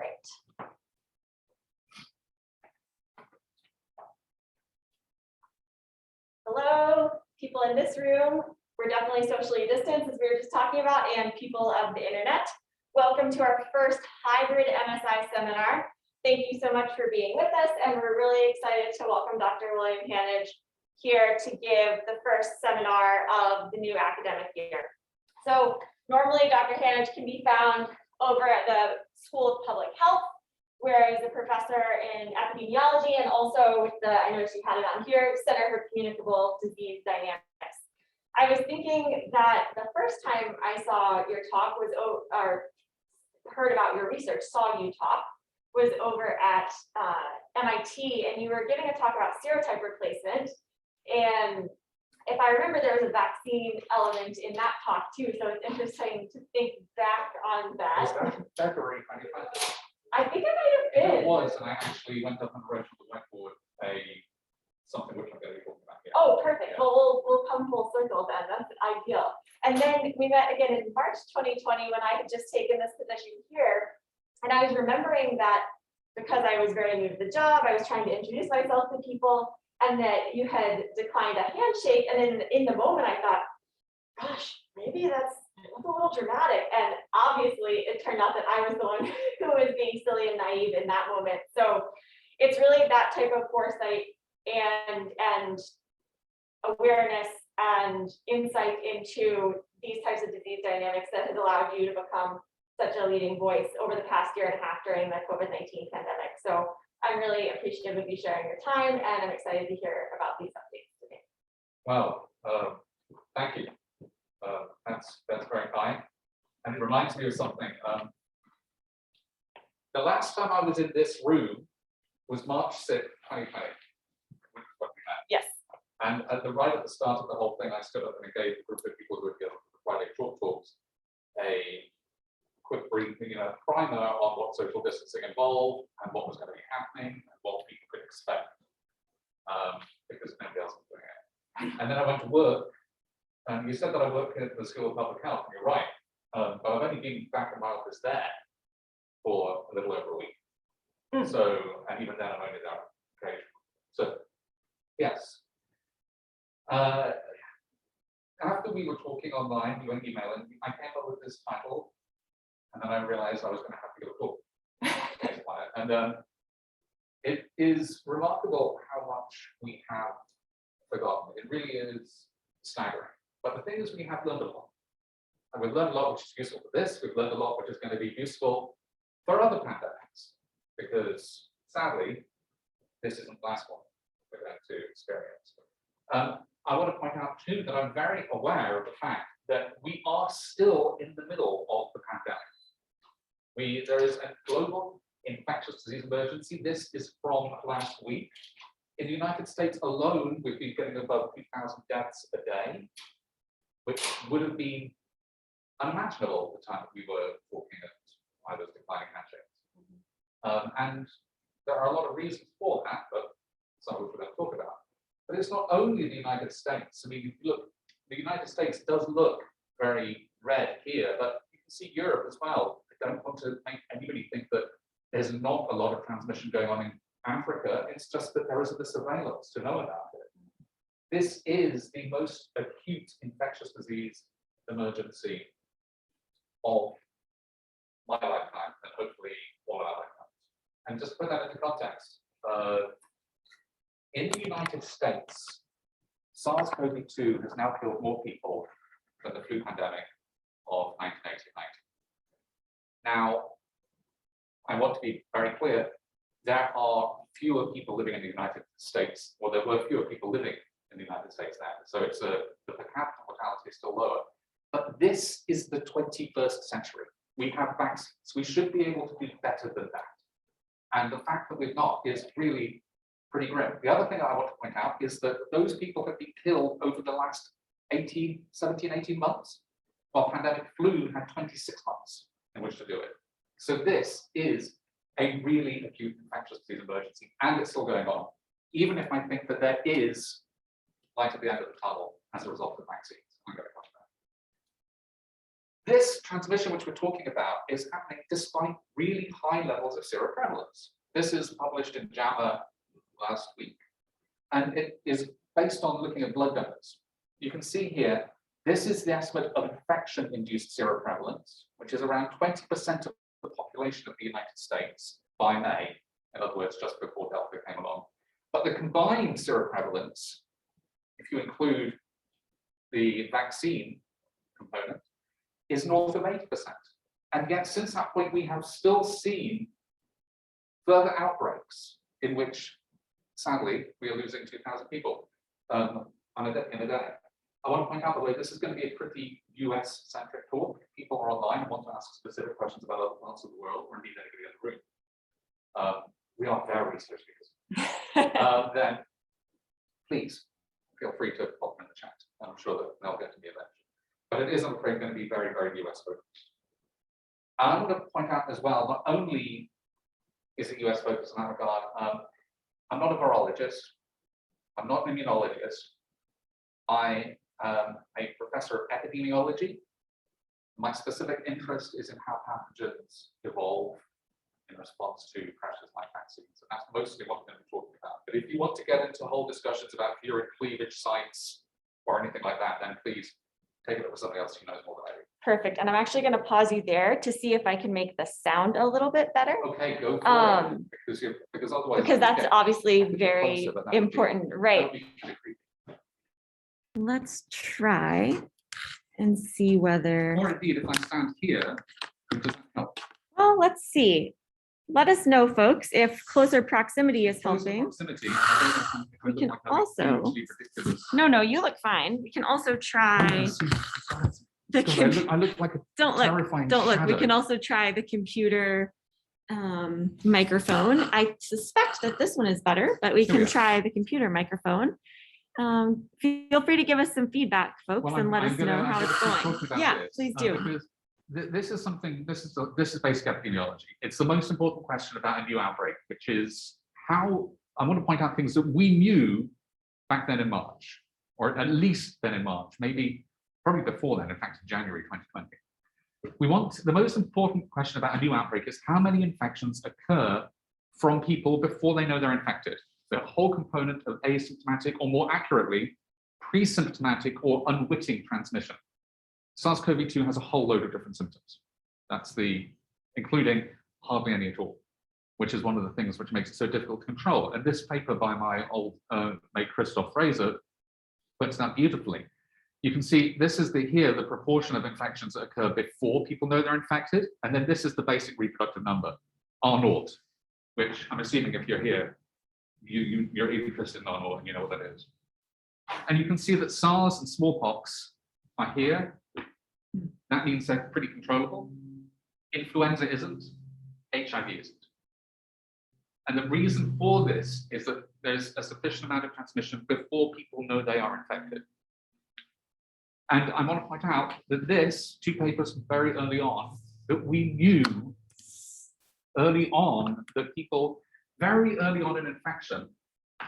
right. Hello, people in this room. We're definitely socially distanced, as we were just talking about, and people of the internet. Welcome to our first hybrid MSI seminar. Thank you so much for being with us, and we're really excited to welcome Dr. William Hanage here to give the first seminar of the new academic year. So normally Dr. Hanage can be found over at the School of Public Health, where he's a professor in epidemiology and also with the, I noticed you had it on here, Center for Communicable Disease Dynamics. I was thinking that the first time I saw your talk was, or heard about your research, saw you talk, was over at MIT, and you were giving a talk about serotype replacement. And if I remember, there was a vaccine element in that talk too, so it's interesting to think back on that. Was that in February 2020? I think it might have been. It was, and I actually went up and wrote on the whiteboard something which I'm going to be talking about here. Oh, perfect. Yeah. Well, we'll come full circle then. That's ideal. And then we met again in March 2020 when I had just taken this position here. And I was remembering that because I was very new to the job, I was trying to introduce myself to people, and that you had declined a handshake. And then in the moment, I thought, gosh, maybe that's a little dramatic. And obviously, it turned out that I was the one who was being silly and naive in that moment. So it's really that type of foresight and awareness and insight into these types of disease dynamics that has allowed you to become such a leading voice over the past year and a half during the COVID-19 pandemic. So I'm really appreciative of you sharing your time, and I'm excited to hear about these updates today. Well, thank you. That's very kind. And it reminds me of something. The last time I was in this room was March 6th, 2020, which is what we had. Yes. And right at the start of the whole thing, I stood up and gave a group of people who had given Friday short talks a quick brief, primer on what social distancing involved and what was going to be happening and what people could expect, because nobody else was doing it. And then I went to work, and you said that I work at the School of Public Health, and you're right, but I've only been back in my office there for a little over a week. So, and even then I'm only there occasionally. So, yes. After we were talking online, you were emailing, I came up with this title, and then I realized I was going to have to give a talk. And it is remarkable how much we have forgotten. It really is staggering. But the thing is, we have learned a lot. And we've learned a lot which is useful for this. We've learned a lot which is going to be useful for other pandemics. Because sadly, this isn't the last one we're going to experience. I want to point out too that I'm very aware of the fact that we are still in the middle of the pandemic. There is a global infectious disease emergency. This is from last week. In the United States alone, we've been getting above 2,000 deaths a day, which would have been unimaginable at the time that we were talking at those declining handshakes. And there are a lot of reasons for that, but some of which we're going to talk about. But it's not only the United States. I mean, if you look, the United States does look very red here, but you can see Europe as well. I don't want to make anybody think that there's not a lot of transmission going on in Africa. It's just that there isn't the surveillance to know about it. This is the most acute infectious disease emergency of my lifetime, and hopefully all of our lifetimes. And just put that into context. In the United States, SARS-CoV-2 has now killed more people than the flu pandemic of 1989. Now, I want to be very clear, there are fewer people living in the United States, or there were fewer people living in the United States then. So it's the per capita mortality is still lower. But this is the 21st century. We have vaccines. We should be able to do better than that. And the fact that we're not is really pretty grim. The other thing I want to point out is that those people have been killed over the last 18 months, while pandemic flu had 26 months in which to do it. So this is a really acute infectious disease emergency, and it's still going on, even if I think that there is light at the end of the tunnel as a result of vaccines. I'm going to come to This transmission which we're talking about is happening despite really high levels of seroprevalence. This is published in JAMA last week, and it is based on looking at blood donors. You can see here, this is the estimate of infection-induced seroprevalence, which is around 20% of the population of the United States by May, in other words, just before Delta came along. But the combined seroprevalence, if you include the vaccine component, is north of 80%. And yet, since that point, we have still seen further outbreaks in which, sadly, we are losing 2,000 people in a day. I want to point out, by the way, this is going to be a pretty US-centric talk. If people are online and want to ask specific questions about other parts of the world, or indeed anybody in the room, we are very socially distant. Then please feel free to pop in the chat. I'm sure that they'll get to me eventually. But it is, I'm afraid, going to be very, very US focused. I want to point out as well, not only is it US focused in that regard, I'm not a virologist, I'm not an immunologist, I am a professor of epidemiology. My specific interest is in how pathogens evolve in response to pressures like vaccines, and that's mostly what I'm going to be talking about. But if you want to get into whole discussions about furin cleavage sites or anything like that, then please take it up with somebody else who knows more than I do. Perfect. And I'm actually going to pause you there to see if I can make the sound a little bit better. Okay, go for it. Because otherwise, Because that's obviously very closer, but that would be- important, that right? would be kind of creepy. Let's try and see whether, Or indeed, if I stand here, does that help? well, let's see. Let us know, folks, if closer proximity is helping. Proximity, We can also- No, you look fine. We can also try the I look like a don't look, terrifying don't look. We shadow. can also try the computer microphone. I suspect that this one is better, but we Here we can are. try the computer microphone. Feel free to give us some feedback, folks, Well, and let I'm us gonna- know I'm how gonna it's keep going. talking about Yeah, this, please do. Because this is something, this is basic epidemiology. It's the most important question about a new outbreak, which is how, I want to point out things that we knew back then in March, or at least then in March, maybe probably before then, in fact, in January 2020. The most important question about a new outbreak is how many infections occur from people before they know they're infected. The whole component of asymptomatic, or more accurately, pre-symptomatic or unwitting transmission. SARS-CoV-2 has a whole load of different symptoms. That's including hardly any at all, which is one of the things which makes it so difficult to control. And this paper by my old mate Christoph Fraser puts that beautifully. You can see this is the proportion of infections that occur before people know they're infected, and then this is the basic reproductive number, R0, which I'm assuming if you're here, you're interested in R0 and you know what that is. And you can see that SARS and smallpox are here. That means they're pretty controllable. Influenza isn't, HIV isn't. And the reason for this is that there's a sufficient amount of transmission before people know they are infected. And I want to point out that two papers very early on, that we knew early on that people very early on in infection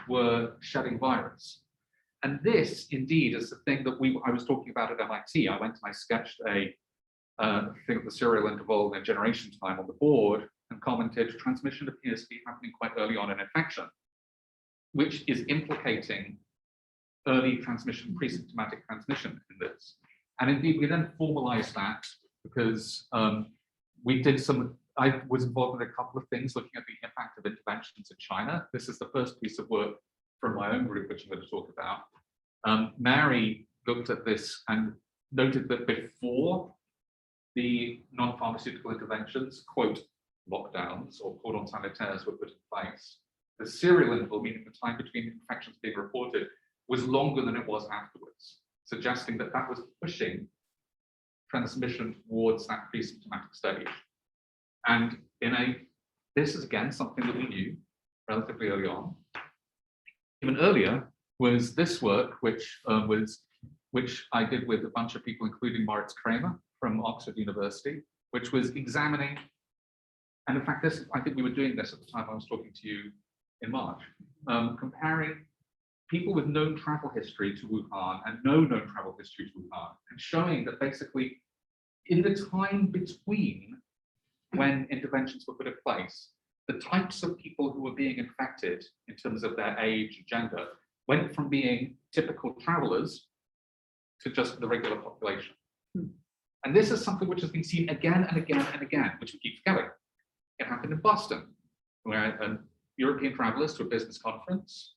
were shedding virus. And this indeed is the thing that I was talking about at MIT. I went and I sketched a thing of the serial interval and generation time on the board and commented transmission appears to be happening quite early on in infection, which is implicating early transmission, pre-symptomatic transmission in this. And indeed, we then formalized that because I was involved in a couple of things looking at the impact of interventions in China. This is the first piece of work from my own group, which I'm going to talk about. Mary looked at this and noted that before the non-pharmaceutical interventions, quote, lockdowns or cordon sanitaires were put in place, the serial interval, meaning the time between infections being reported, was longer than it was afterwards, suggesting that that was pushing transmission towards that pre-symptomatic stage. And this is again something that we knew relatively early on. Even earlier was this work, which I did with a bunch of people, including Moritz Kramer from Oxford University, which was examining, and in fact, I think we were doing this at the time I was talking to you in March, comparing people with known travel history to Wuhan and no known travel history to Wuhan, and showing that basically in the time between when interventions were put in place, the types of people who were being infected in terms of their age and gender went from being typical travelers to just the regular population. And this is something which has been seen again and again and again, which we keep going. It happened in Boston, where European travelers to a business conference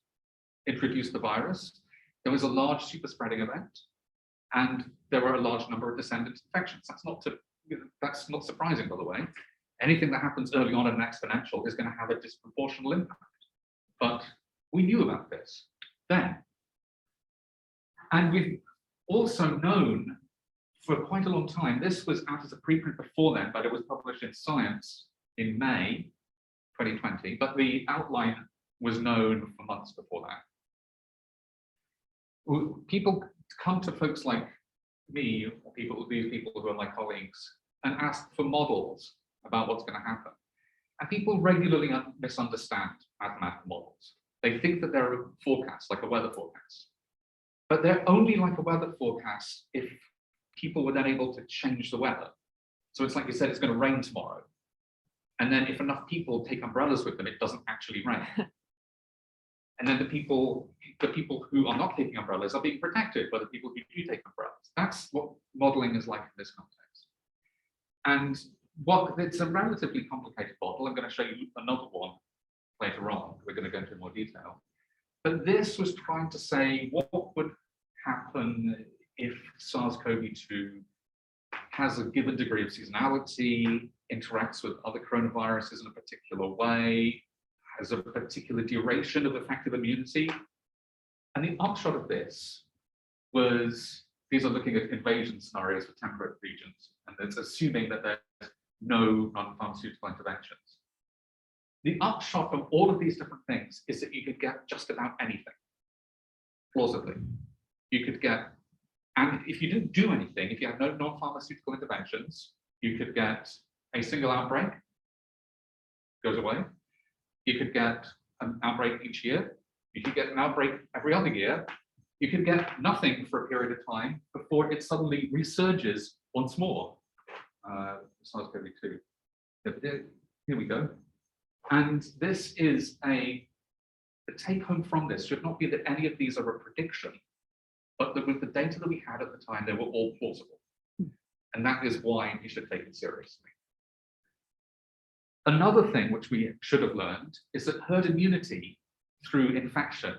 introduced the virus. There was a large super spreading event, and there were a large number of descendant infections. That's not surprising, by the way. Anything that happens early on in an exponential is going to have a disproportional impact. But we knew about this then. And we've also known for quite a long time, this was out as a preprint before then, but it was published in Science in May 2020, but the outline was known for months before that. People come to folks like me, or these people who are my colleagues, and ask for models about what's going to happen. And people regularly misunderstand mathematical models. They think that they're a forecast, like a weather forecast. But they're only like a weather forecast if people were then able to change the weather. So it's like you said, it's going to rain tomorrow. And then if enough people take umbrellas with them, it doesn't actually rain. And then the people who are not taking umbrellas are being protected by the people who do take umbrellas. That's what modeling is like in this context. And it's a relatively complicated model. I'm going to show you another one later on. We're going to go into more detail. But this was trying to say what would happen if SARS-CoV-2 has a given degree of seasonality, interacts with other coronaviruses in a particular way, has a particular duration of effective immunity. And the upshot of this was, these are looking at invasion scenarios for temperate regions, and it's assuming that there's no non-pharmaceutical interventions. The upshot of all of these different things is that you could get just about anything, plausibly. You could get, and if you didn't do anything, if you had no non-pharmaceutical interventions, you could get a single outbreak, goes away. You could get an outbreak each year. You could get an outbreak every other year. You could get nothing for a period of time before it suddenly resurges once more. SARS-CoV-2. Here we go. And this is the take home from this should not be that any of these are a prediction, but that with the data that we had at the time, they were all plausible. And that is why you should take it seriously. Another thing which we should have learned is that herd immunity through infection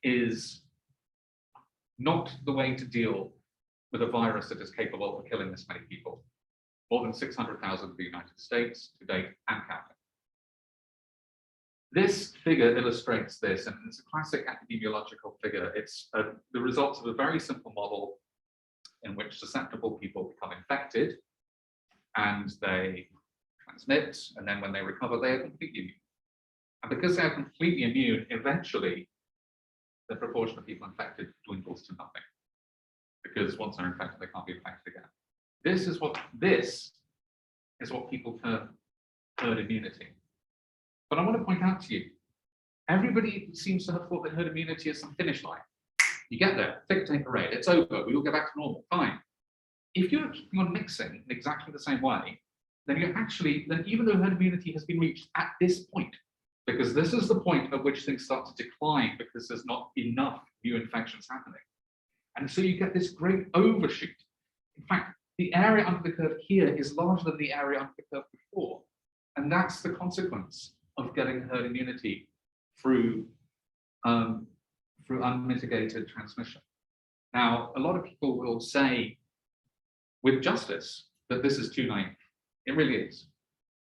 is not the way to deal with a virus that is capable of killing this many people. More than 600,000 in the United States to date and counting. This figure illustrates this, and it's a classic epidemiological figure. It's the results of a very simple model in which susceptible people become infected and they transmit, and then when they recover, they are completely immune. And because they are completely immune, eventually the proportion of people infected dwindles to nothing. Because once they're infected, they can't be infected again. This is what people term herd immunity. But I want to point out to you, everybody seems to have thought that herd immunity is some finish line. You get there, ticker tape parade, it's over, we will go back to normal, fine. If you're keeping on mixing in exactly the same way, then even though herd immunity has been reached at this point, because this is the point at which things start to decline because there's not enough new infections happening. And so you get this great overshoot. In fact, the area under the curve here is larger than the area under the curve before. And that's the consequence of getting herd immunity through unmitigated transmission. Now, a lot of people will say with justice that this is too naive. It really is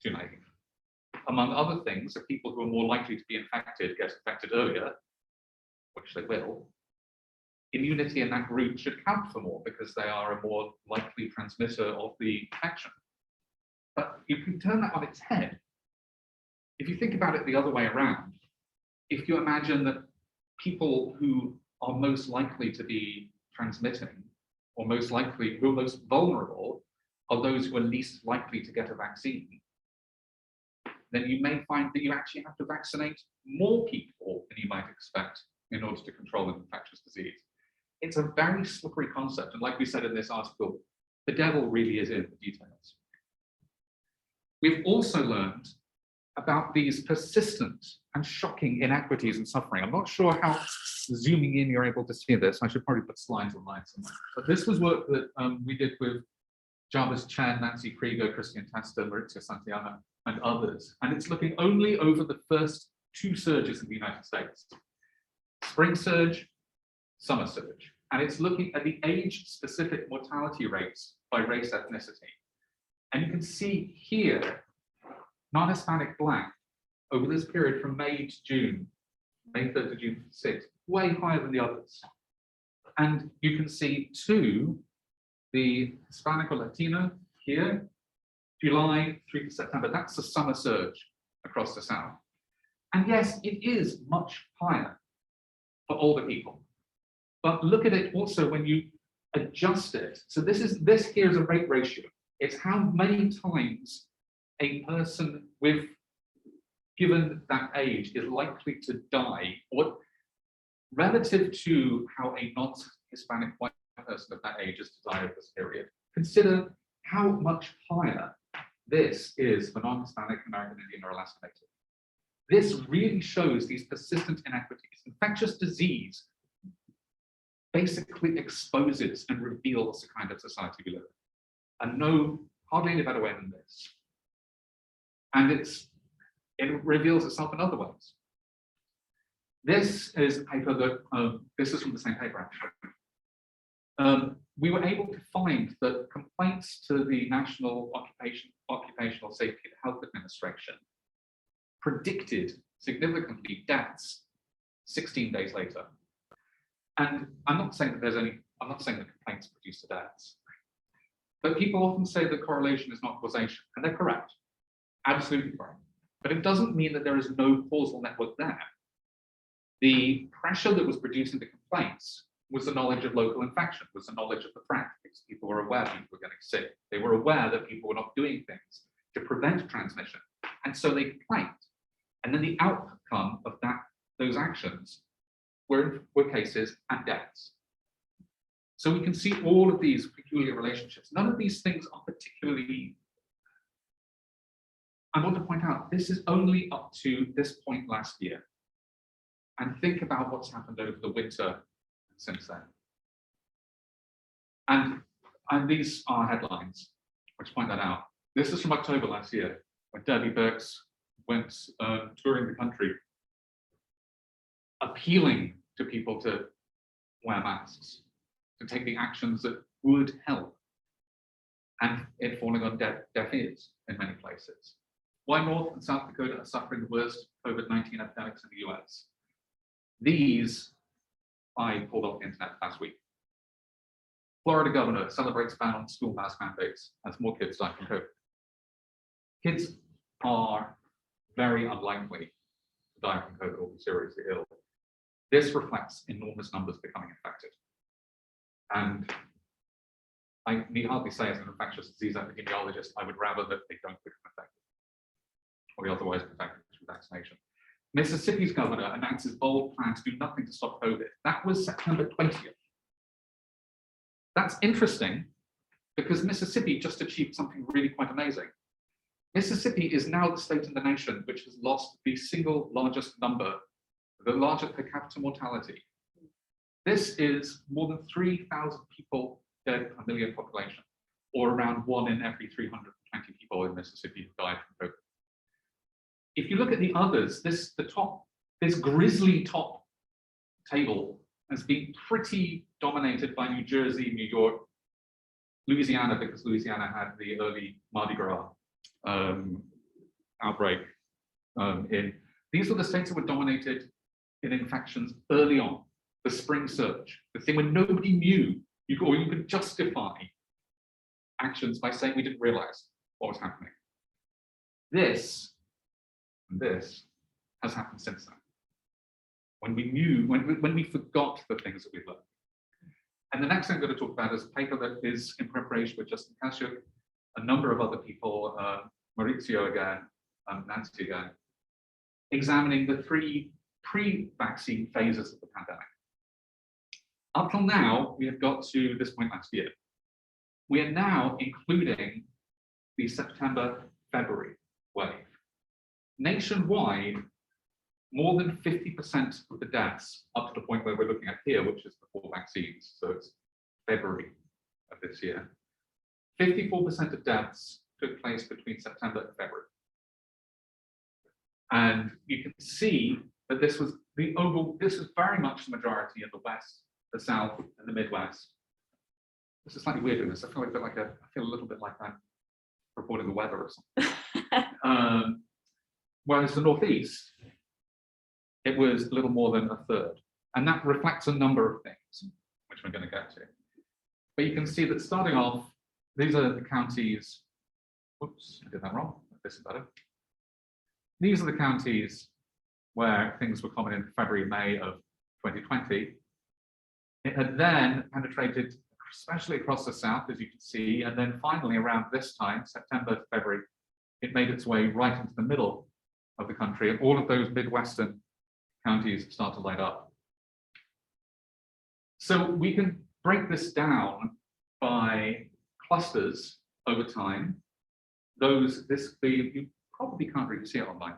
too naive. Among other things, the people who are more likely to be infected get infected earlier, which they will. Immunity in that group should count for more because they are a more likely transmitter of the infection. But you can turn that on its head. If you think about it the other way around, if you imagine that people who are most likely to be transmitting, or who are most vulnerable, are those who are least likely to get a vaccine, then you may find that you actually have to vaccinate more people than you might expect in order to control an infectious disease. It's a very slippery concept, and like we said in this article, the devil really is in the details. We've also learned about these persistent and shocking inequities and suffering. I'm not sure how zooming in you're able to see this. I should probably put slides online somewhere. But this was work that we did with Jarvis Chen, Nancy Krieger, Christian Testa, Maurizio Santiano, and others. And it's looking only over the first 2 surges in the United States. Spring surge, summer surge. And it's looking at the age-specific mortality rates by race ethnicity. And you can see here, non-Hispanic Black, over this period from May to June, May 3rd to June 6th, way higher than the others. And you can see too, the Hispanic or Latino here, July through to September, that's the summer surge across the South. And yes, it is much higher for older people. But look at it also when you adjust it. So this here is a rate ratio. It's how many times a person with given that age is likely to die, or relative to how a non-Hispanic white person of that age is to die over this period. Consider how much higher this is for non-Hispanic, American Indian, or Alaska Native. This really shows these persistent inequities. Infectious disease basically exposes and reveals the kind of society we live in. And hardly any better way than this. And it reveals itself in other ways. This is a paper that, this is from the same paper actually. We were able to find that complaints to the National Occupational Safety and Health Administration predicted significantly deaths 16 days later. And I'm not saying that complaints produce the deaths, but people often say that correlation is not causation, and they're correct, absolutely correct. But it doesn't mean that there is no causal network there. The pressure that was producing the complaints was the knowledge of local infection, was the knowledge of the threat, because people were aware people were getting sick. They were aware that people were not doing things to prevent transmission, and so they complained. And then the outcome of those actions were cases and deaths. So we can see all of these peculiar relationships. None of these things are particularly, I want to point out, this is only up to this point last year. And think about what's happened over the winter since then. And these are headlines, which point that out. This is from October last year, when Debbie Birx went touring the country, appealing to people to wear masks, to take the actions that would help. And it falling on deaf ears in many places. Why North and South Dakota are suffering the worst COVID-19 epidemics in the US? These I pulled off the internet last week. Florida governor celebrates ban on school mask mandates as more kids die from COVID. Kids are very unlikely to die from COVID or be seriously ill. This reflects enormous numbers becoming infected. And I need hardly say, as an infectious disease epidemiologist, I would rather that they don't become infected or be otherwise protected through vaccination. Mississippi's governor announces bold plan to do nothing to stop COVID. That was September 20th. That's interesting because Mississippi just achieved something really quite amazing. Mississippi is now the state in the nation which has lost the single largest number, the largest per capita mortality. This is more than 3,000 people dead per million population, or around 1 in every 320 people in Mississippi who died from COVID. If you look at the others, this grisly top table has been pretty dominated by New Jersey, New York, Louisiana, because Louisiana had the early Mardi Gras outbreak. These were the states that were dominated in infections early on, the spring surge, the thing when nobody knew, you could justify actions by saying we didn't realize what was happening. This has happened since then. When we knew, when we forgot the things that we learned. And the next thing I'm going to talk about is a paper that is in preparation with Justin Kasiuk, a number of other people, Maurizio again, Nancy again, examining the 3 pre-vaccine phases of the pandemic. Up till now, we have got to this point last year. we are now including the September-February wave. Nationwide, more than 50% of the deaths, up to the point where we're looking at here, which is before vaccines, so it's February of this year, 54% of deaths took place between September and February. And you can see that this was very much the majority in the West, the South, and the Midwest. This is slightly weird doing this. I feel a little bit like I'm reporting the weather or something. Whereas the Northeast, it was a little more than a third. And that reflects a number of things, which we're going to get to. But you can see that starting off, these are the counties. Whoops, I did that wrong. This is better. These are the counties where things were common in February, May of 2020. It had then penetrated, especially across the South, as you can see. And then finally, around this time, September to February, it made its way right into the middle of the country. And all of those Midwestern counties start to light up. So we can break this down by clusters over time. You probably can't really see it online,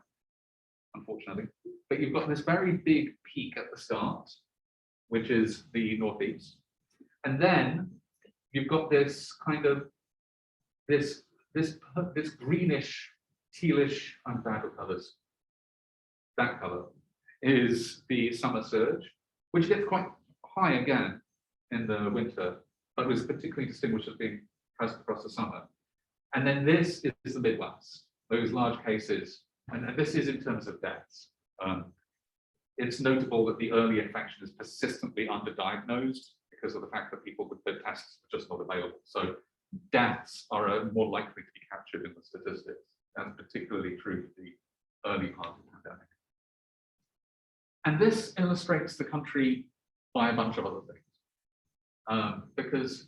unfortunately, but you've got this very big peak at the start, which is the Northeast. And then you've got this kind of this greenish, tealish, I'm bad with colors. That color is the summer surge, which gets quite high again in the winter, but was particularly distinguished as being present across the summer. And then this is the Midwest, those large cases, and this is in terms of deaths. It's notable that the early infection is persistently underdiagnosed because of the fact that people with their tests are just not available. So deaths are more likely to be captured in the statistics, and particularly true for the early part of the pandemic. And this illustrates the country by a bunch of other things. Because,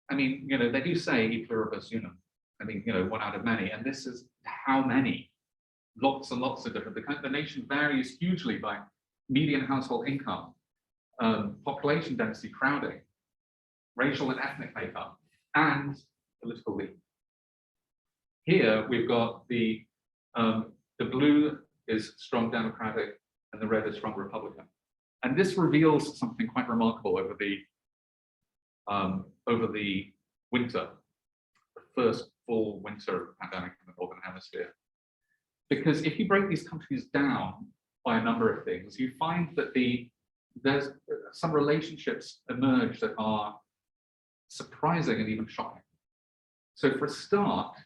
I mean, they do say e pluribus unum. I mean, one out of many, and this is how many? Lots and lots of different. The nation varies hugely by median household income, population density, crowding, racial and ethnic makeup, and political leaning. Here we've got the blue is strong Democratic and the red is strong Republican, and this reveals something quite remarkable over the winter, the first full winter pandemic in the Northern Hemisphere. Because if you break these countries down by a number of things, you find that there's some relationships emerge that are surprising and even shocking. So for a start,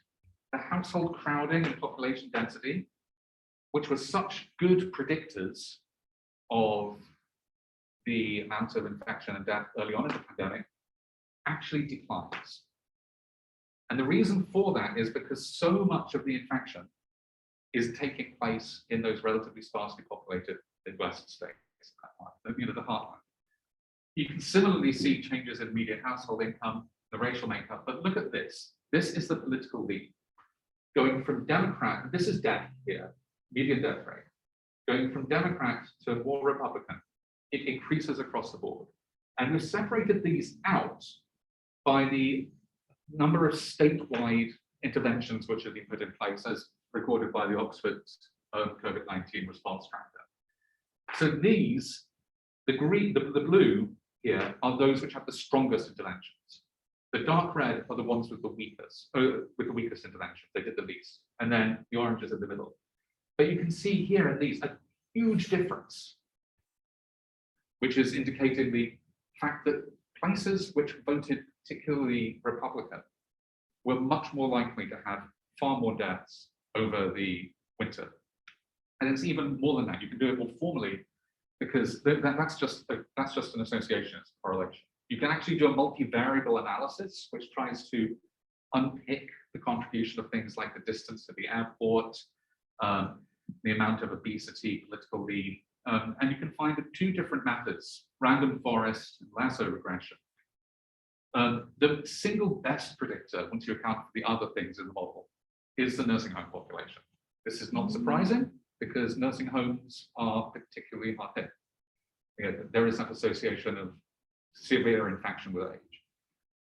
the household crowding and population density, which were such good predictors of the amount of infection and death early on in the pandemic, actually declines. And the reason for that is because so much of the infection is taking place in those relatively sparsely populated Midwestern states, the heartland. You can similarly see changes in median household income, the racial makeup, but look at this. This is the political lead. Going from Democrat, this is death here, median death rate. Going from Democrat to more Republican, it increases across the board. And we've separated these out by the number of statewide interventions which have been put in place as recorded by the Oxford COVID-19 response tracker. So these, the blue here are those which have the strongest interventions. The dark red are the ones with the weakest interventions. They did the least. And then the orange is in the middle. But you can see here in these a huge difference, which is indicating the fact that places which voted particularly Republican were much more likely to have far more deaths over the winter. And it's even more than that. You can do it more formally because that's just an association, it's a correlation. You can actually do a multivariable analysis, which tries to unpick the contribution of things like the distance to the airport, the amount of obesity, political lead, and you can find two different methods, random forest and lasso regression. The single best predictor, once you account for the other things in the model, is the nursing home population. This is not surprising because nursing homes are particularly hard hit. There is that association of severe infection with age.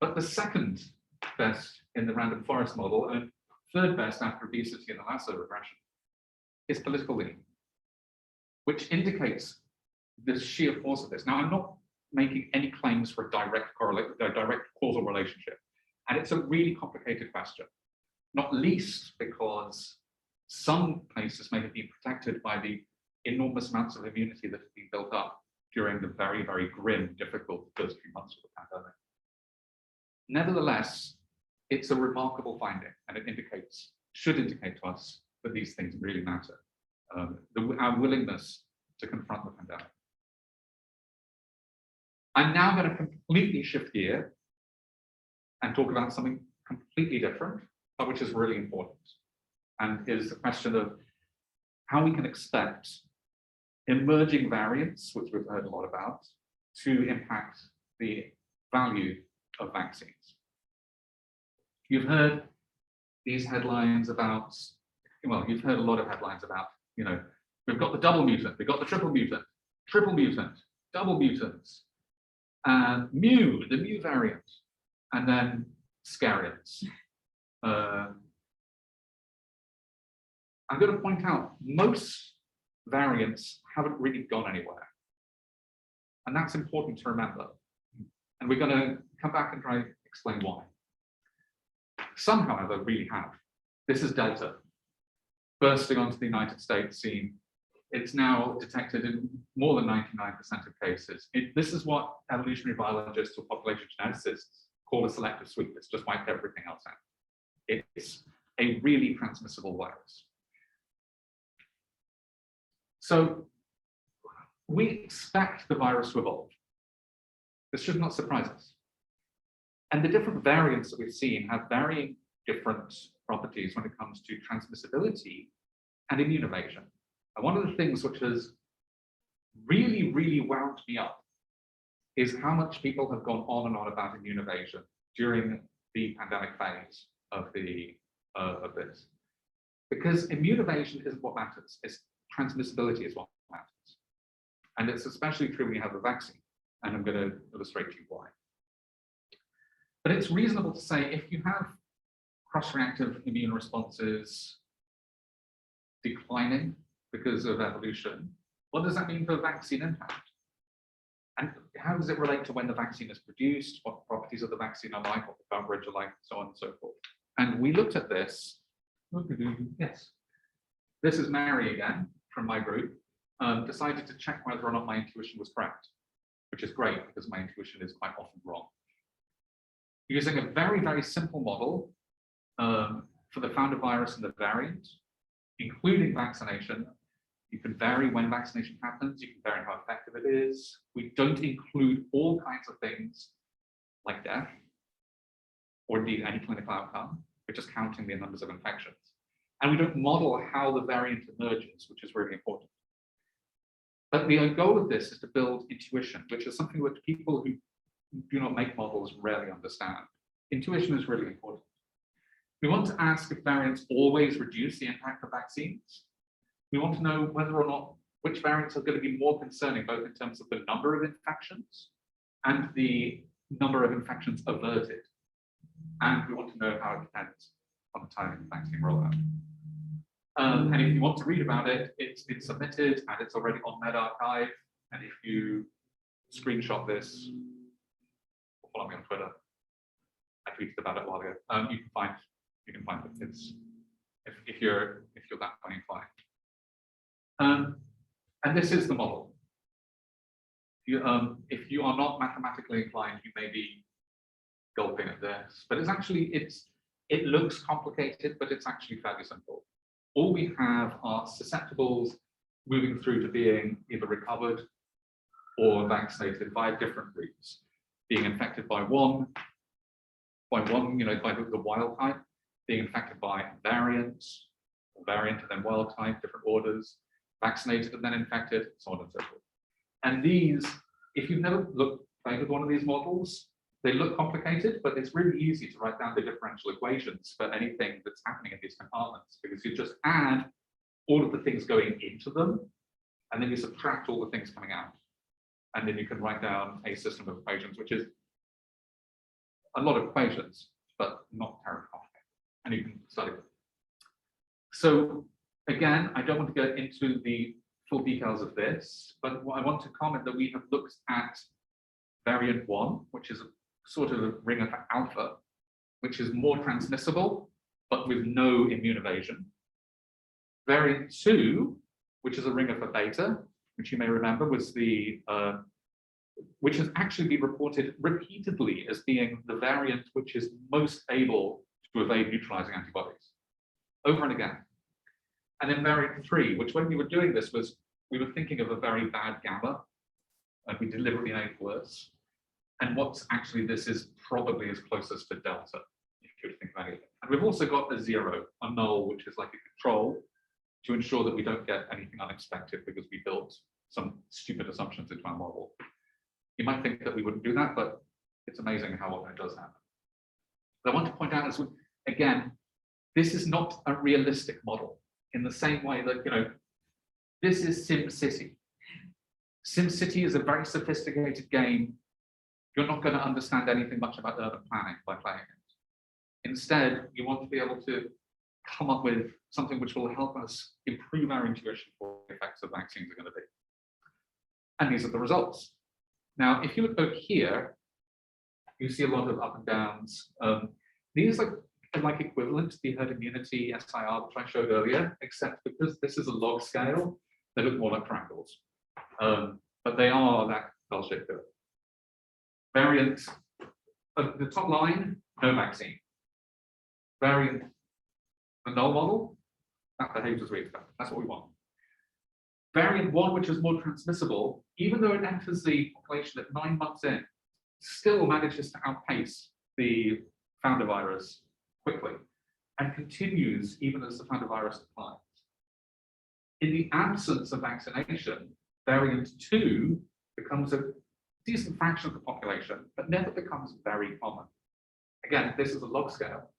But the second best in the random forest model, and third best after obesity and the lasso regression, is political leaning, which indicates the sheer force of this. Now, I'm not making any claims for a direct causal relationship, and it's a really complicated question, not least because some places may have been protected by the enormous amounts of immunity that have been built up during the very, very grim, difficult first few months of the pandemic. Nevertheless, it's a remarkable finding, and it should indicate to us that these things really matter. Our willingness to confront the pandemic. I'm now going to completely shift gear and talk about something completely different, but which is really important, and is the question of how we can expect emerging variants, which we've heard a lot about, to impact the value of vaccines. You've heard these headlines about, well, you've heard a lot of headlines about, we've got the double mutant, we've got the triple mutant, double mutants, and the mu variant, and then scariants. I'm going to point out most variants haven't really gone anywhere. And that's important to remember. And we're going to come back and try to explain why. Some, however, really have. This is Delta, bursting onto the United States scene. It's now detected in more than 99% of cases. This is what evolutionary biologists or population geneticists call a selective sweep. It's just wiped everything else out. It's a really transmissible virus. So we expect the virus to evolve. This should not surprise us. And the different variants that we've seen have varying different properties when it comes to transmissibility and immune evasion. And one of the things which has really, really wound me up is how much people have gone on and on about immune evasion during the pandemic phase of this. Because immune evasion isn't what matters, it's transmissibility is what matters. And it's especially true when you have a vaccine. And I'm going to illustrate to you why. But it's reasonable to say if you have cross-reactive immune responses declining because of evolution, what does that mean for vaccine impact? And how does it relate to when the vaccine is produced, what properties of the vaccine are like, what the coverage are like, so on and so forth. And we looked at this. Yes. This is Mary again from my group, decided to check whether or not my intuition was correct, which is great because my intuition is quite often wrong. Using a very, very simple model for the founder virus and the variant, including vaccination. You can vary when vaccination happens, you can vary how effective it is. We don't include all kinds of things like death, or indeed any clinical outcome. We're just counting the numbers of infections. And we don't model how the variant emerges, which is really important. But the goal of this is to build intuition, which is something which people who do not make models rarely understand. Intuition is really important. We want to ask if variants always reduce the impact of vaccines. We want to know whether or not which variants are going to be more concerning, both in terms of the number of infections and the number of infections averted. And we want to know how it depends on the timing of the vaccine rollout. And if you want to read about it, it's been submitted and it's already on medRxiv. And if you screenshot this, or follow me on Twitter, I tweeted about it a while ago. You can find it. It's if you're that funny inclined. And this is the model. If you are not mathematically inclined, you may be gulping at this, but it looks complicated, but it's actually fairly simple. All we have are susceptibles moving through to being either recovered or vaccinated by different routes, being infected by the wild type, being infected by variants, variant and then wild type, different orders, vaccinated and then infected, so on and so forth. And these, if you've never played with one of these models, they look complicated, but it's really easy to write down the differential equations for anything that's happening in these compartments, because you just add all of the things going into them, and then you subtract all the things coming out. And then you can write down a system of equations, which is a lot of equations, but not terribly complicated, and you can study them. So again, I don't want to go into the full details of this, but what I want to comment that we have looked at variant 1, which is a sort of a ringer for alpha, which is more transmissible, but with no immune evasion. Variant 2, which is a ringer for beta, which you may remember was the, which has actually been reported repeatedly as being the variant which is most able to evade neutralizing antibodies, over and again. And then variant 3, which when we were doing this was, we were thinking of a very bad gamma, and we deliberately made it worse. And what's actually, this is probably as closest to delta, if you think about it. And we've also got a 0, a null, which is like a control to ensure that we don't get anything unexpected because we built some stupid assumptions into our model. You might think that we wouldn't do that, but it's amazing how often it does happen. But I want to point out as well, again, this is not a realistic model in the same way that, you know, this is SimCity. SimCity is a very sophisticated game. You're not going to understand anything much about urban planning by playing it. Instead, you want to be able to come up with something which will help us improve our intuition for what the effects of vaccines are going to be. And these are the results. Now, if you look over here, you see a lot of up and downs. These are like equivalent to the herd immunity SIR, which I showed earlier, except because this is a log scale, they look more like triangles. But they are that bell-shaped curve. Variant, the top line, no vaccine. Variant, the null model, that behaves as we expect. That's what we want. Variant 1, which is more transmissible, even though it enters the population at 9 months in, still manages to outpace the founder virus quickly and continues even as the founder virus declines. In the absence of vaccination, variant 2 becomes a decent fraction of the population, but never becomes very common. Again, this is a log scale,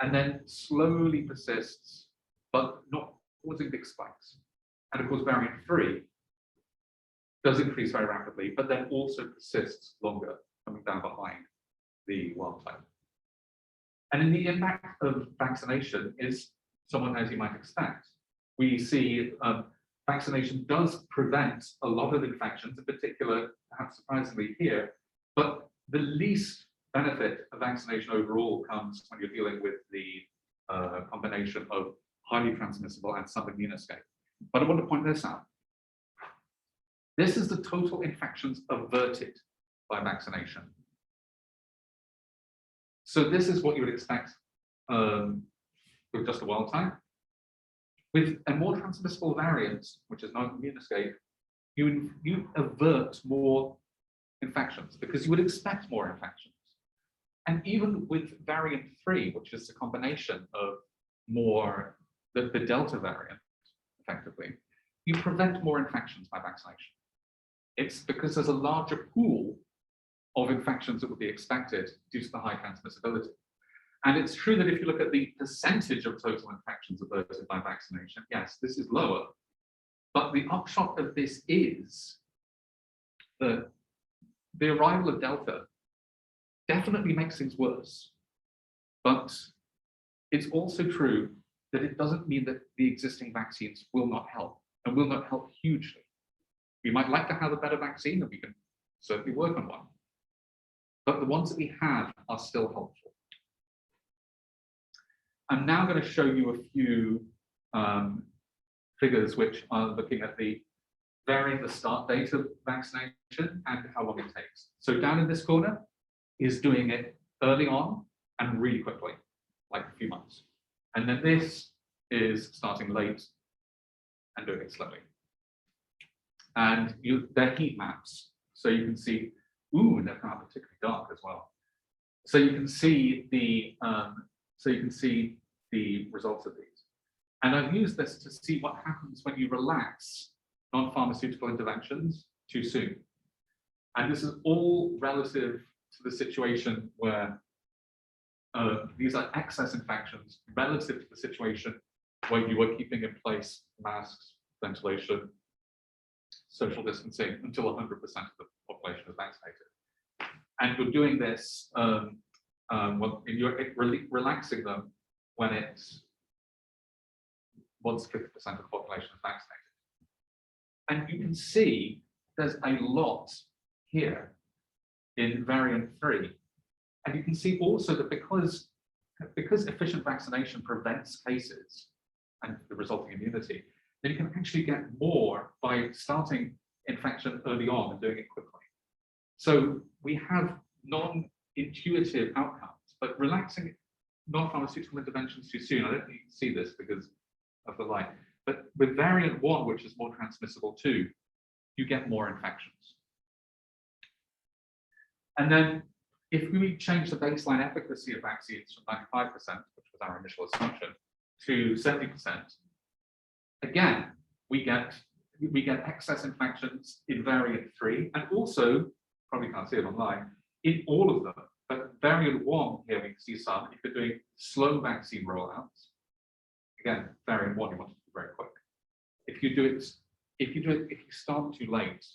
and then slowly persists, but not causing big spikes. And of course, variant 3 does increase very rapidly, but then also persists longer, coming down behind the wild type. And in the impact of vaccination is somewhat as you might expect. We see vaccination does prevent a lot of infections, in particular, perhaps surprisingly here, but the least benefit of vaccination overall comes when you're dealing with the combination of highly transmissible and some immune escape. But I want to point this out. This is the total infections averted by vaccination. So this is what you would expect with just a wild type. With a more transmissible variant, which is non-immune escape, you avert more infections because you would expect more infections. And even with variant 3, which is a combination of more the Delta variant, effectively, you prevent more infections by vaccination. It's because there's a larger pool of infections that would be expected due to the high transmissibility. And it's true that if you look at the percentage of total infections averted by vaccination, yes, this is lower. But the upshot of this is that the arrival of Delta definitely makes things worse. But it's also true that it doesn't mean that the existing vaccines will not help, and will not help hugely. We might like to have a better vaccine, and we can certainly work on one. But the ones that we have are still helpful. I'm now going to show you a few figures which are looking at the varying the start date of vaccination and how long it takes. So down in this corner is doing it early on and really quickly, like a few months. And then this is starting late and doing it slowly. And they're heat maps. So you can see, ooh, and they're kind of particularly dark as well. So you can see the results of these. And I've used this to see what happens when you relax non-pharmaceutical interventions too soon. And this is all relative to the situation where these are excess infections relative to the situation where you were keeping in place masks, ventilation, social distancing until 100% of the population is vaccinated. And you're doing this well, you're relaxing them when it's once 50% of the population is vaccinated. And you can see there's a lot here in variant 3. And you can see also that because efficient vaccination prevents cases and the resulting immunity, then you can actually get more by starting infection early on and doing it quickly. So we have non-intuitive outcomes, but relaxing non-pharmaceutical interventions too soon, I don't think you can see this because of the light, but with variant 1, which is more transmissible too, you get more infections. And then if we change the baseline efficacy of vaccines from 95%, which was our initial assumption, to 70%, again, we get excess infections in variant 3, and also, probably can't see it online, in all of them. But variant 1 here we can see some. If you're doing slow vaccine rollouts, again, variant 1 you want to do very quick. If you start too late,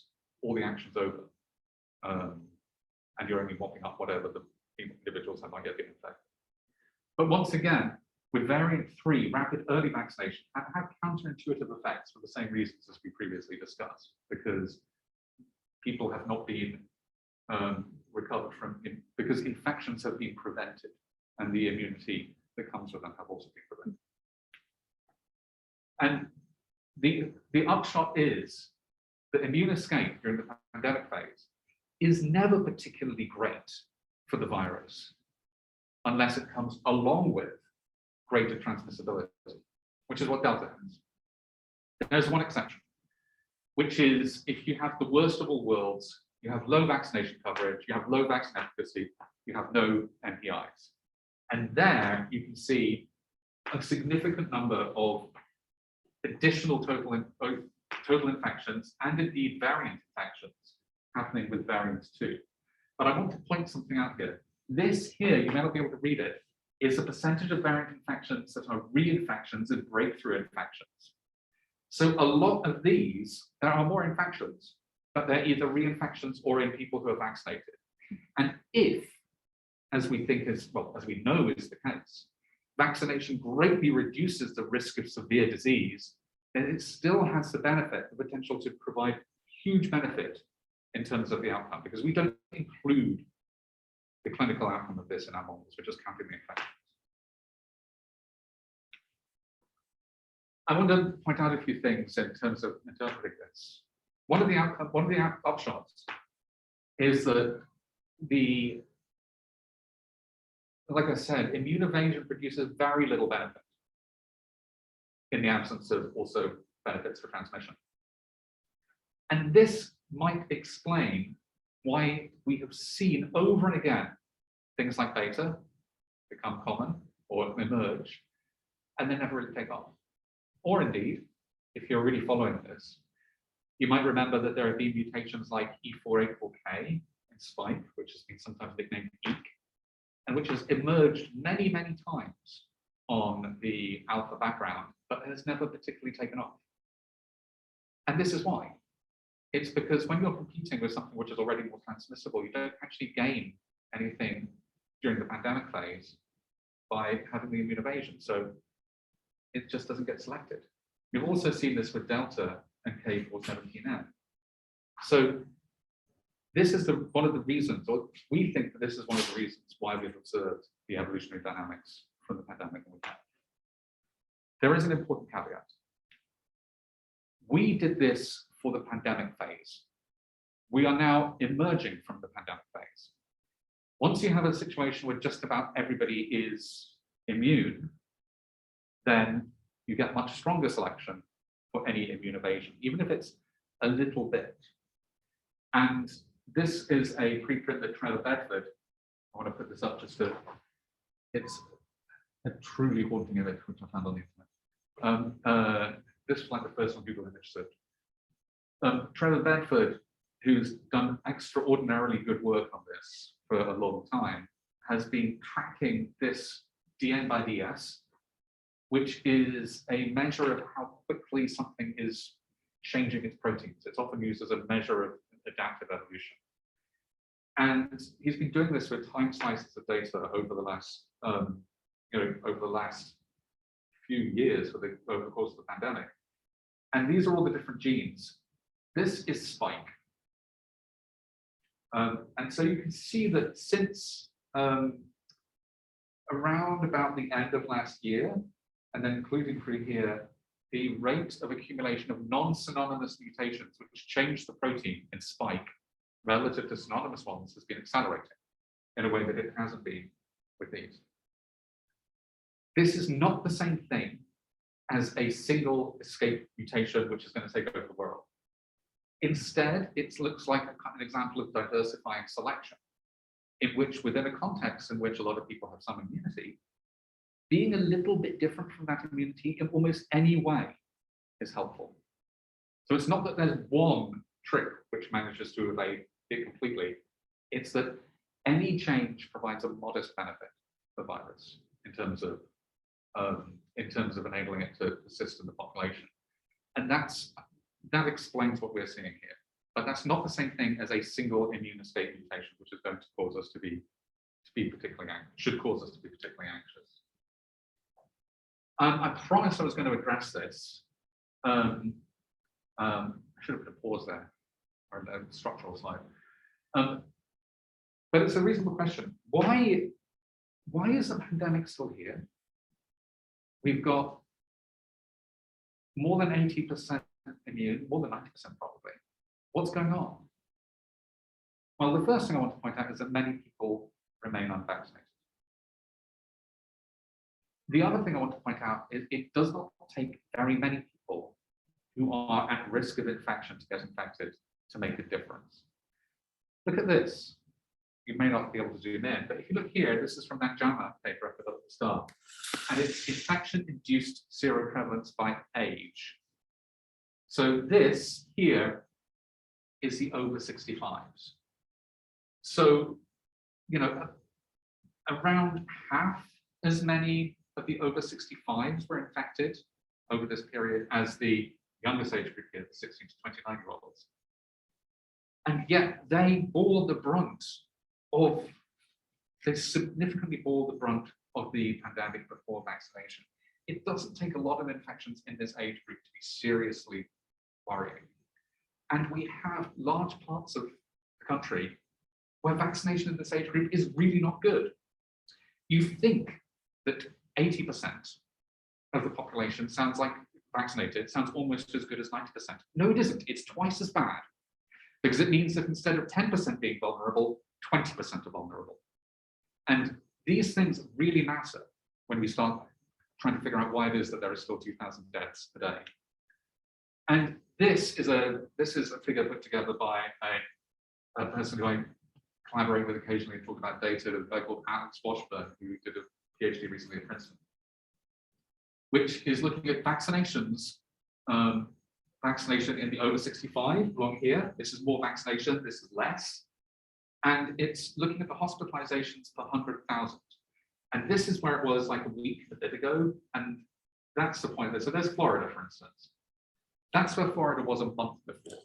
all the action's over, and you're only mopping up whatever the individuals have not yet been infected. But once again, with variant 3, rapid early vaccination have counterintuitive effects for the same reasons as we previously discussed, because people have not been recovered from, because infections have been prevented, and the immunity that comes with them have also been prevented. And the upshot is that immune escape during the pandemic phase is never particularly great for the virus, unless it comes along with greater transmissibility, which is what Delta has. There's one exception, which is if you have the worst of all worlds, you have low vaccination coverage, you have low vaccine efficacy, you have no MPIs. And there you can see a significant number of additional total infections and indeed variant infections happening with variants 2. But I want to point something out here. This here, you may not be able to read it, is the percentage of variant infections that are reinfections and breakthrough infections. So a lot of these, there are more infections, but they're either reinfections or in people who are vaccinated. And if, as we think is, well, as we know is the case, vaccination greatly reduces the risk of severe disease, then it still has the benefit, the potential to provide huge benefit in terms of the outcome, because we don't include the clinical outcome of this in our models, we're just counting the infections. I want to point out a few things in terms of interpreting this. One of the upshots is that like I said, immune evasion produces very little benefit in the absence of also benefits for transmission. And this might explain why we have seen over and again things like beta become common or emerge and then never really take off. Or indeed, if you're really following this, you might remember that there have been mutations like E484K in spike, which has been sometimes nicknamed EEK, and which has emerged many, many times on the alpha background, but has never particularly taken off. And this is why. It's because when you're competing with something which is already more transmissible, you don't actually gain anything during the pandemic phase by having the immune evasion. So it just doesn't get selected. We've also seen this with Delta and K417M. So this is one of the reasons, or we think that this is one of the reasons why we've observed the evolutionary dynamics from the pandemic. There is an important caveat. We did this for the pandemic phase. We are now emerging from the pandemic phase. Once you have a situation where just about everybody is immune, then you get much stronger selection for any immune evasion, even if it's a little bit. And this is a preprint that Trevor Bedford, I want to put this up just to, it's a truly haunting image which I found on the internet. This was like the first on Google image search. Trevor Bedford, who's done extraordinarily good work on this for a long time, has been tracking this DN by DS, which is a measure of how quickly something is changing its proteins. It's often used as a measure of adaptive evolution. And he's been doing this with time slices of data over the last, over the last few years over the course of the pandemic. And these are all the different genes. This is spike. And so you can see that since around about the end of last year, and then including through here, the rate of accumulation of non-synonymous mutations, which change the protein in spike relative to synonymous ones, has been accelerating in a way that it hasn't been with these. This is not the same thing as a single escape mutation, which is going to take over the world. Instead, it looks like an example of diversifying selection, in which, within a context in which a lot of people have some immunity, being a little bit different from that immunity in almost any way is helpful. So it's not that there's one trick which manages to evade it completely. It's that any change provides a modest benefit for the virus in terms of enabling it to persist in the population. And that explains what we're seeing here. But that's not the same thing as a single immune escape mutation, which is going to cause us to be particularly anxious, should cause us to be particularly anxious. I promised I was going to address this. I should have put a pause there, or a structural slide. But it's a reasonable question. Why is the pandemic still here? We've got more than 80% immune, more than 90% probably. What's going on? Well, the first thing I want to point out is that many people remain unvaccinated. The other thing I want to point out is it does not take very many people who are at risk of infection to get infected to make a difference. Look at this. You may not be able to zoom in, but if you look here, this is from that JAMA paper I put up at the start, and it's infection-induced seroprevalence by age. So this here is the over 65s. So, around half as many of the over 65s were infected over this period as the youngest age group here, the 16 to 29-year-olds. And yet they bore the brunt of, they significantly bore the brunt of the pandemic before vaccination. It doesn't take a lot of infections in this age group to be seriously worrying. And we have large parts of the country where vaccination in this age group is really not good. You think that 80% of the population sounds like vaccinated, sounds almost as good as 90%. No, it isn't. It's twice as bad, because it means that instead of 10% being vulnerable, 20% are vulnerable. And these things really matter when we start trying to figure out why it is that there are still 2,000 deaths a day. And this is a figure put together by a person who I collaborate with occasionally and talk about data, a guy called Alex Washburn, who did a PhD recently at Princeton, which is looking at vaccinations, vaccination in the over 65 along here. This is more vaccination, this is less. And it's looking at the hospitalizations per 100,000. And this is where it was like a week a bit ago. And that's the point there. So there's Florida, for instance. That's where Florida was a month before.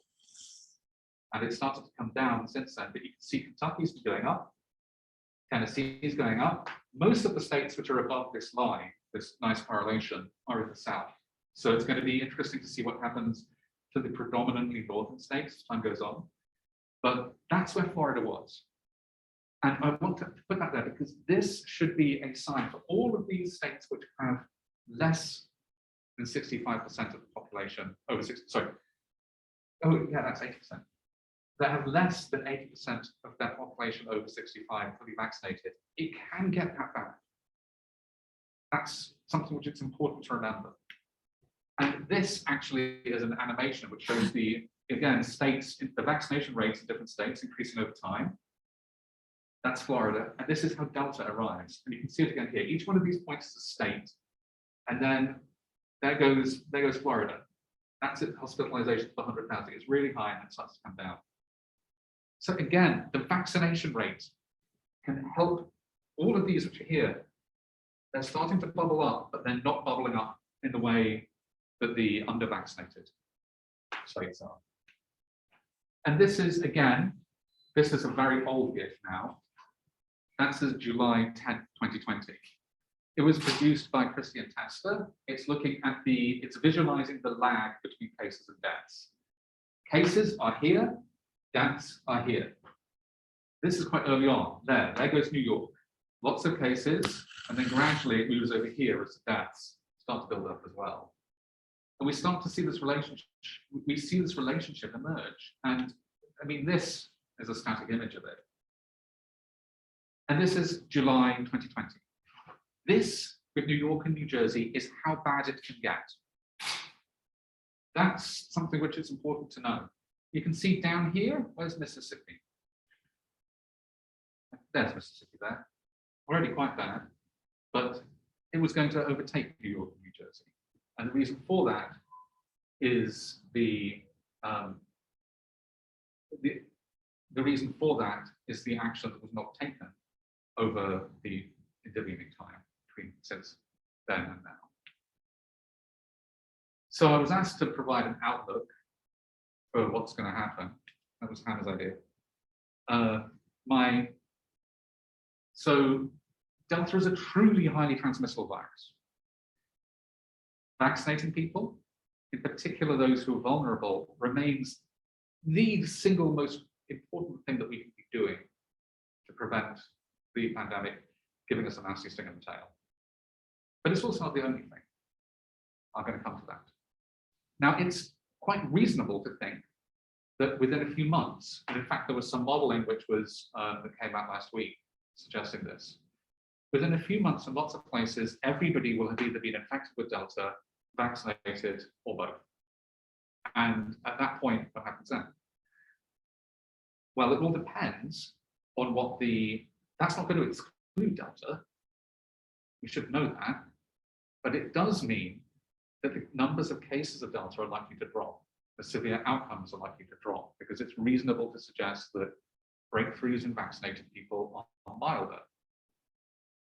And it started to come down since then. But you can see Kentucky's been going up. Tennessee's going up. Most of the states which are above this line, this nice correlation, are in the south. So it's going to be interesting to see what happens to the predominantly northern states as time goes on. But that's where Florida was. And I want to put that there because this should be a sign for all of these states which have less than 65% of the population, over 60, sorry. Oh, yeah, that's 80%. That have less than 80% of their population over 65 fully vaccinated. It can get that bad. That's something which it's important to remember. And this actually is an animation which shows the, again, states, the vaccination rates in different states increasing over time. That's Florida, and this is how Delta arrives. And you can see it again here. Each one of these points is a state, and then there goes Florida. That's it, hospitalization per 100,000. It's really high and it starts to come down. So again, the vaccination rate can help all of these which are here. They're starting to bubble up, but they're not bubbling up in the way that the under-vaccinated states are. And this is, again, This is a very old GIF now. That says July 10th, 2020. It was produced by Christian Tester. It's looking at it's visualizing the lag between cases and deaths. Cases are here, deaths are here. This is quite early on. There goes New York. Lots of cases, and then gradually it moves over here as the deaths start to build up as well. And we start to see this relationship, emerge. And I mean, this is a static image of it. And this is July 2020. This, with New York and New Jersey, is how bad it can get. That's something which is important to know. You can see down here, where's Mississippi? There's Mississippi there. Already quite bad, but it was going to overtake New York and New Jersey. And the reason for that is the reason for that is the action that was not taken over the intervening time since then and now. So I was asked to provide an outlook for what's going to happen. That was Hannah's idea. So Delta is a truly highly transmissible virus. Vaccinating people, in particular those who are vulnerable, remains the single most important thing that we can be doing to prevent the pandemic giving us a nasty sting in the tail. But it's also not the only thing. I'm going to come to that. Now, it's quite reasonable to think that within a few months, and in fact, there was some modeling which was that came out last week suggesting this. Within a few months in lots of places, everybody will have either been infected with Delta, vaccinated, or both. And at that point, what happens then? Well, it all depends on what that's not going to exclude Delta. We should know that. But it does mean that the numbers of cases of Delta are likely to drop. The severe outcomes are likely to drop because it's reasonable to suggest that breakthroughs in vaccinated people are milder.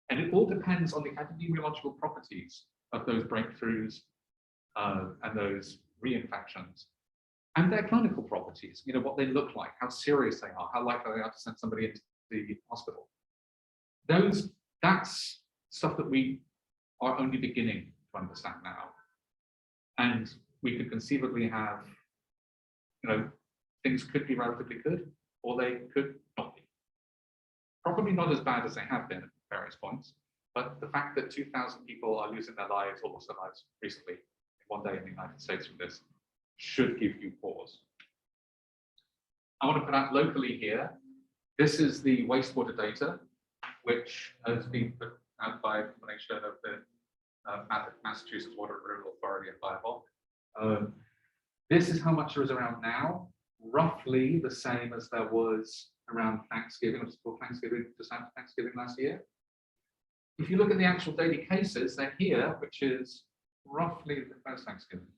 And it all depends on the epidemiological properties of those breakthroughs and those reinfections and their clinical properties, what they look like, how serious they are, how likely they are to send somebody into the hospital. That's stuff that we are only beginning to understand now. And we could conceivably have, things could be relatively good, or they could not be. Probably not as bad as they have been at various points, but the fact that 2,000 people are losing their lives or lost their lives recently, one day in the United States from this, should give you pause. I want to put out locally here, this is the wastewater data, which has been put out by a combination of the Massachusetts Water and Rural Authority and BioBoc. This is how much there is around now, roughly the same as there was around Thanksgiving, just after Thanksgiving last year. If you look at the actual daily cases, they're here, which is roughly the first Thanksgiving.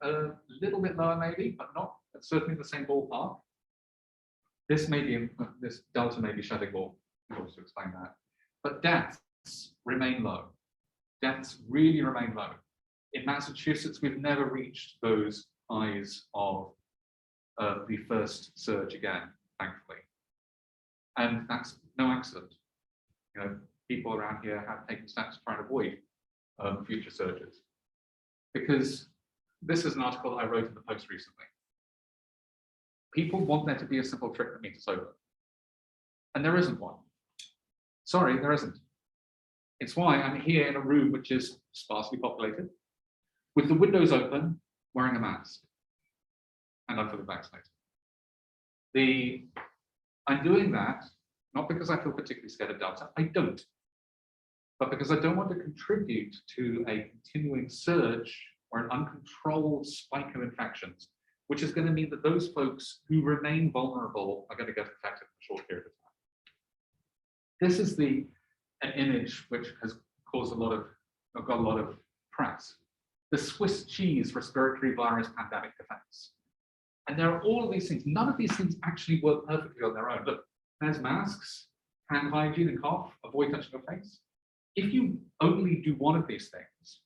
A little bit lower maybe, but not certainly the same ballpark. This Delta may be shedding more, in order to explain that. But deaths remain low. Deaths really remain low. In Massachusetts, we've never reached those highs of the first surge again, thankfully. And that's no accident. People around here have taken steps to try and avoid future surges. Because this is an article that I wrote in the Post recently. People want there to be a simple trick that means it's over. And there isn't one. Sorry, there isn't. It's why I'm here in a room which is sparsely populated, with the windows open, wearing a mask. And I'm fully vaccinated. I'm doing that, not because I feel particularly scared of Delta, I don't. But because I don't want to contribute to a continuing surge or an uncontrolled spike of infections, which is going to mean that those folks who remain vulnerable are going to get infected in a short period of time. This is an image which has caused got a lot of press. The Swiss cheese respiratory virus pandemic defense. And there are all of these things. None of these things actually work perfectly on their own. Look, there's masks, hand hygiene and cough, avoid touching your face. If you only do one of these things,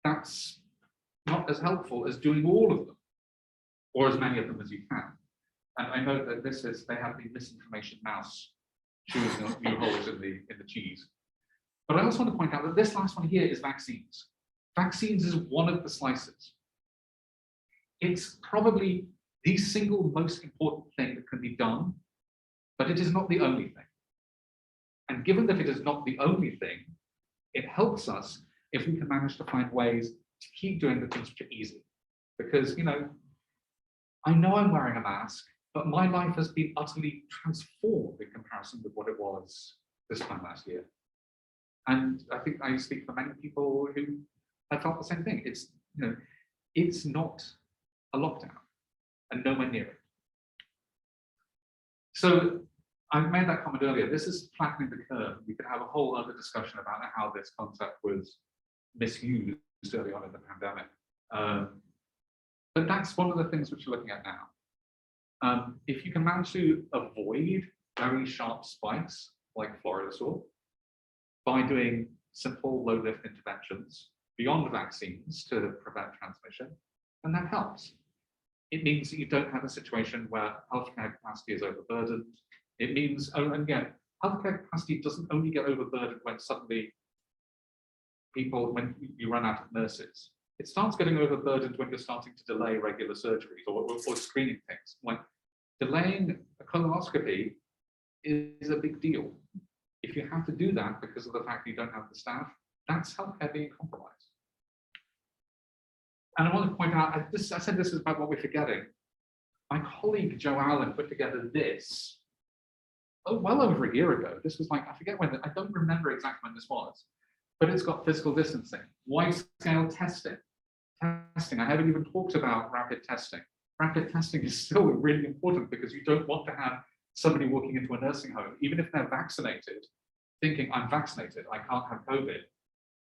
that's not as helpful as doing all of them, or as many of them as you can. And I know that they have the misinformation mouse chewing new holes in the cheese. But I also want to point out that this last one here is vaccines. Vaccines is one of the slices. It's probably the single most important thing that can be done, but it is not the only thing. And given that it is not the only thing, it helps us if we can manage to find ways to keep doing the things which are easy. Because, I know I'm wearing a mask, but my life has been utterly transformed in comparison with what it was this time last year. And I think I speak for many people who have felt the same thing. It's not a lockdown and nowhere near it. So I made that comment earlier. This is flattening the curve. We could have a whole other discussion about how this concept was misused early on in the pandemic. But that's one of the things which you're looking at now. If you can manage to avoid very sharp spikes like Florida saw by doing simple low-lift interventions beyond vaccines to prevent transmission, then that helps. It means that you don't have a situation where healthcare capacity is overburdened. It means, and again, healthcare capacity doesn't only get overburdened when suddenly when you run out of nurses. It starts getting overburdened when you're starting to delay regular surgeries or screening things. Like delaying a colonoscopy is a big deal. If you have to do that because of the fact that you don't have the staff, that's healthcare being compromised. And I want to point out, I said this is about what we're forgetting. My colleague Joe Allen put together this well over a year ago. This was I forget when, I don't remember exactly when this was, but it's got physical distancing, wide-scale testing. I haven't even talked about rapid testing. Rapid testing is still really important because you don't want to have somebody walking into a nursing home, even if they're vaccinated, thinking, I'm vaccinated, I can't have COVID,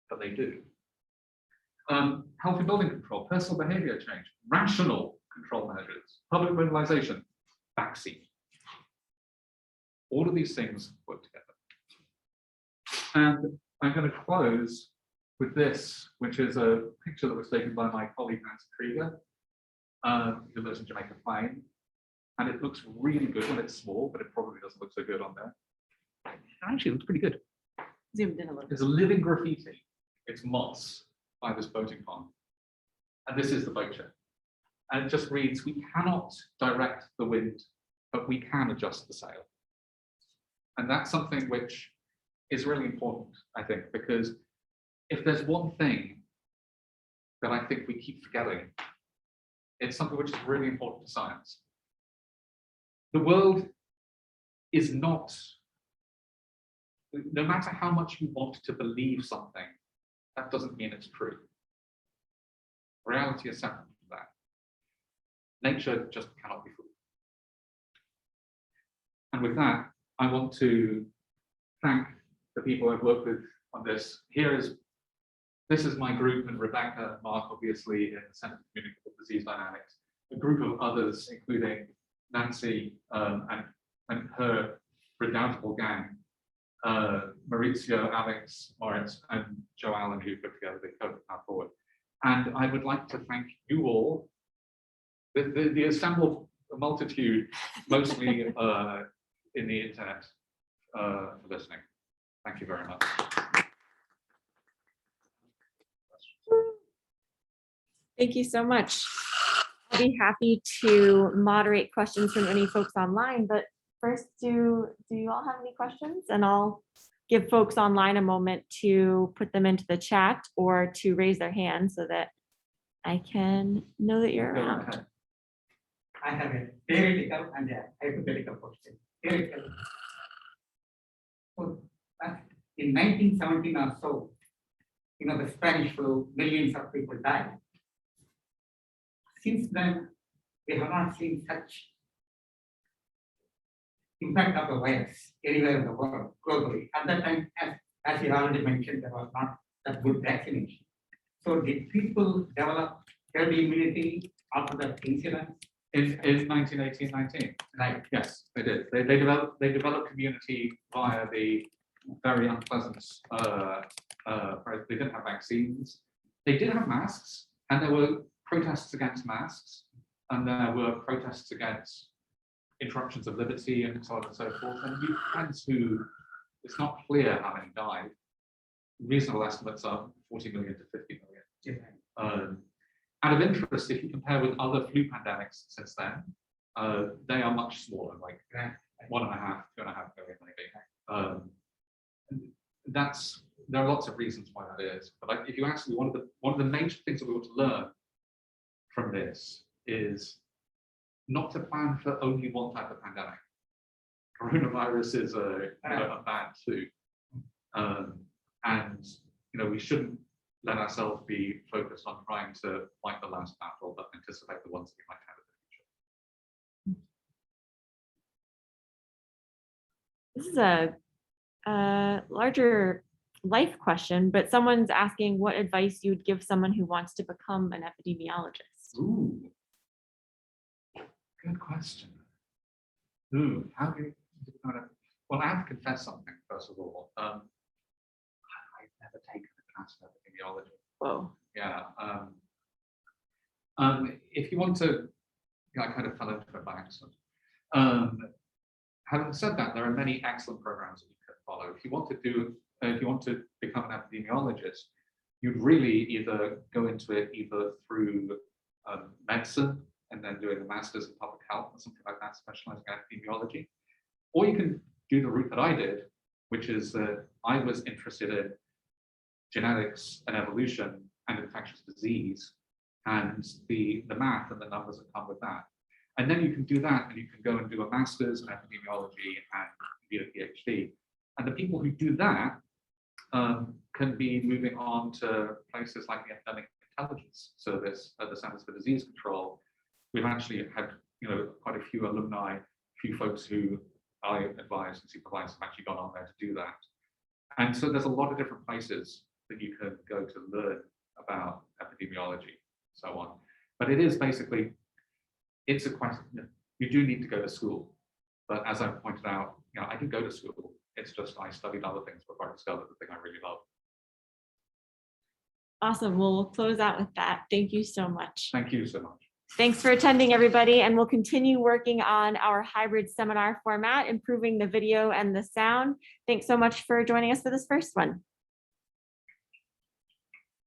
but they do. Healthy building control, personal behavior change, rational control measures, public mobilization, vaccine. All of these things work together. And I'm going to close with this, which is a picture that was taken by my colleague Nancy Krieger, who lives in Jamaica Plain. And it looks really good when it's small, but it probably doesn't look so good on there. Actually, it looks pretty good. Zoomed in a little. There's a living graffiti. It's moss by this boating pond. And this is the boat ship. And it just reads, we cannot direct the wind, but we can adjust the sail. And that's something which is really important, I think, because if there's one thing that I think we keep forgetting, it's something which is really important to science. The world is not, no matter how much you want to believe something, that doesn't mean it's true. Reality is separate from that. Nature just cannot be fooled. And with that, I want to thank the people I've worked with on this. This is my group, and Rebecca and Mark, obviously, in the Center for Communicable Disease Dynamics, a group of others, including Nancy and her redoubtable gang, Maurizio, Alex, Moritz, and Joe Allen, who put together the COVID Path Forward. And I would like to thank you all, the assembled multitude, mostly in the internet, for listening. Thank you very much. Thank you so much. I'll be happy to moderate questions from any folks online, but first, do you all have any questions? And I'll give folks online a moment to put them into the chat or to raise their hand so that I can know that you're around. I have a theoretical and a hypothetical question. Theoretical. So, in 1917 or so, the Spanish flu, millions of people died. Since then, we have not seen such impact of the virus anywhere in the world, globally. At that time, as you already mentioned, there was not that good vaccination. So did people develop herd immunity after that incident? In 1918-19, Right. yes, they did. They developed immunity via the very unpleasant. They didn't have vaccines. They did have masks, and there were protests against masks, and there were protests against interruptions of liberty and so on and so forth. And you tend to, it's not clear how many died. Reasonable estimates are 40 million to 50 million. Out of interest, if you compare with other flu pandemics since then, they are much smaller, like 1.5, 2.5 million maybe. There are lots of reasons why that is. But like, if you ask me, one of the major things that we want to learn from this is not to plan for only one type of pandemic. Coronavirus is a bad flu, and we shouldn't let ourselves be focused on trying to fight the last battle, but anticipate the ones that we might have in the future. This is a larger life question, but someone's asking what advice you would give someone who wants to become an epidemiologist. Ooh, good question. Ooh, how do you well, I have to confess something, first of all. I've never taken a class in epidemiology. Whoa. Yeah. If you want to, I kind of fell into it by accident. Having said that, there are many excellent programs that you can follow. If you want to become an epidemiologist, you'd really either go into it either through medicine and then doing a master's in public health or something like that, specializing in epidemiology, or you can do the route that I did, which is that I was interested in genetics and evolution and infectious disease and the math and the numbers that come with that. And then you can do that and you can go and do a master's in epidemiology and get a PhD. And the people who do that can be moving on to places like the Epidemic Intelligence Service at the Centers for Disease Control. We've actually had quite a few alumni, a few folks who I advise and supervise have actually gone on there to do that. And so there's a lot of different places that you can go to learn about epidemiology, so on. But it is basically, it's a question, you do need to go to school. But as I pointed out, I didn't go to school. It's just I studied other things before I discovered the thing I really love. Awesome. Well, we'll close out with that. Thank you so much. Thank you so much. Thanks for attending, everybody, and we'll continue working on our hybrid seminar format, improving the video and the sound. Thanks so much for joining us for this first one.